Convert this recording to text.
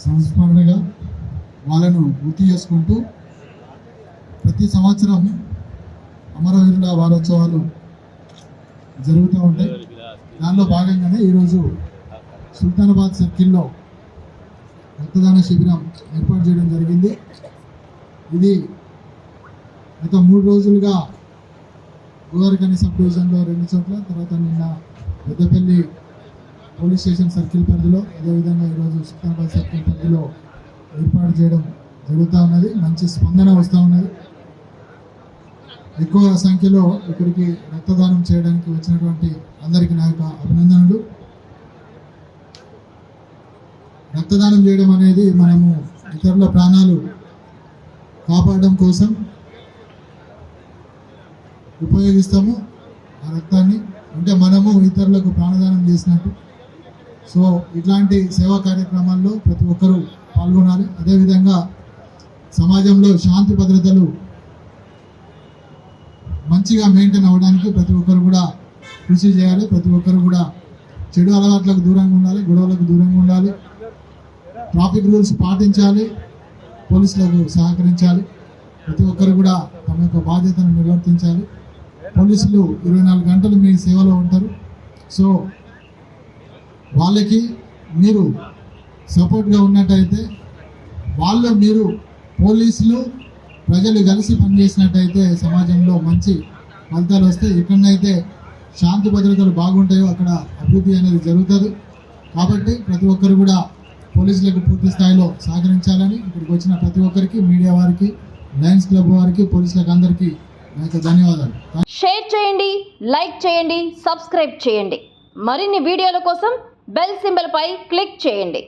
సంస్మరణగా వాళ్ళను గుర్తు చేసుకుంటూ ప్రతి సంవత్సరం అమరవీరుల వారోత్సవాలు జరుగుతూ ఉంటాయి. దానిలో భాగంగానే ఈరోజు సుల్తానాబాద్ సర్కిల్లో రక్తదాన శిబిరం ఏర్పాటు చేయడం జరిగింది. ఇది గత 3 రోజులుగా గోదావరిఖని సబ్ డివిజన్లో 2 చోట్ల, తర్వాత నిన్న పెద్దపల్లి పోలీస్ స్టేషన్ సర్కిల్ పరిధిలో, అదేవిధంగా ఈరోజు సుల్తానాబాద్ సర్కిల్ పరిధిలో ఏర్పాటు చేయడం జరుగుతూ ఉన్నది. మంచి స్పందన వస్తూ ఉన్నది. ఎక్కువ సంఖ్యలో ఇక్కడికి రక్తదానం చేయడానికి వచ్చినటువంటి అందరికీ నా యొక్క అభినందనలు. రక్తదానం చేయడం అనేది మనము ఇతరుల ప్రాణాలు కాపాడడం కోసం ఉపయోగిస్తాము. ఆ రక్తాన్ని అంటే మనము ఇతరులకు ప్రాణదానం చేసినట్టు. సో ఇట్లాంటి సేవా కార్యక్రమాల్లో ప్రతి ఒక్కరూ పాల్గొనాలి. అదేవిధంగా సమాజంలో శాంతి భద్రతలు మంచిగా మెయింటైన్ అవ్వడానికి ప్రతి ఒక్కరు కూడా కృషి చేయాలి. ప్రతి ఒక్కరు కూడా చెడు అలవాట్లకు దూరంగా ఉండాలి, గొడవలకు దూరంగా ఉండాలి, ట్రాఫిక్ రూల్స్ పాటించాలి, పోలీసులకు సహకరించాలి. ప్రతి ఒక్కరు కూడా తమ యొక్క బాధ్యతను నిర్వర్తించాలి. పోలీసులు 24 గంటలు మీ సేవలో ఉంటారు. సో వాళ్ళకి మీరు సపోర్ట్గా ఉన్నట్టయితే, వాళ్ళు మీరు పోలీసులు ప్రజలు కలిసి పనిచేసినట్టయితే సమాజంలో మంచి ఫలితాలు వస్తాయి. ఎక్కడైతే శాంతి భద్రతలు బాగుంటాయో అక్కడ అభివృద్ధి అనేది జరుగుతుంది. కాబట్టి ప్రతి ఒక్కరు కూడా పోలీసులకు పూర్తి స్థాయిలో సహకరించాలని ఇక్కడికి వచ్చిన ప్రతి ఒక్కరికి, మీడియా వారికి, లయన్స్ క్లబ్ వారికి, పోలీసులకు అందరికీ నాకు ధన్యవాదాలు. షేర్ చేయండి, లైక్ చేయండి, సబ్స్క్రైబ్ చేయండి. మరిన్ని వీడియోల కోసం బెల్ సింబల్ పై క్లిక్ చేయండి.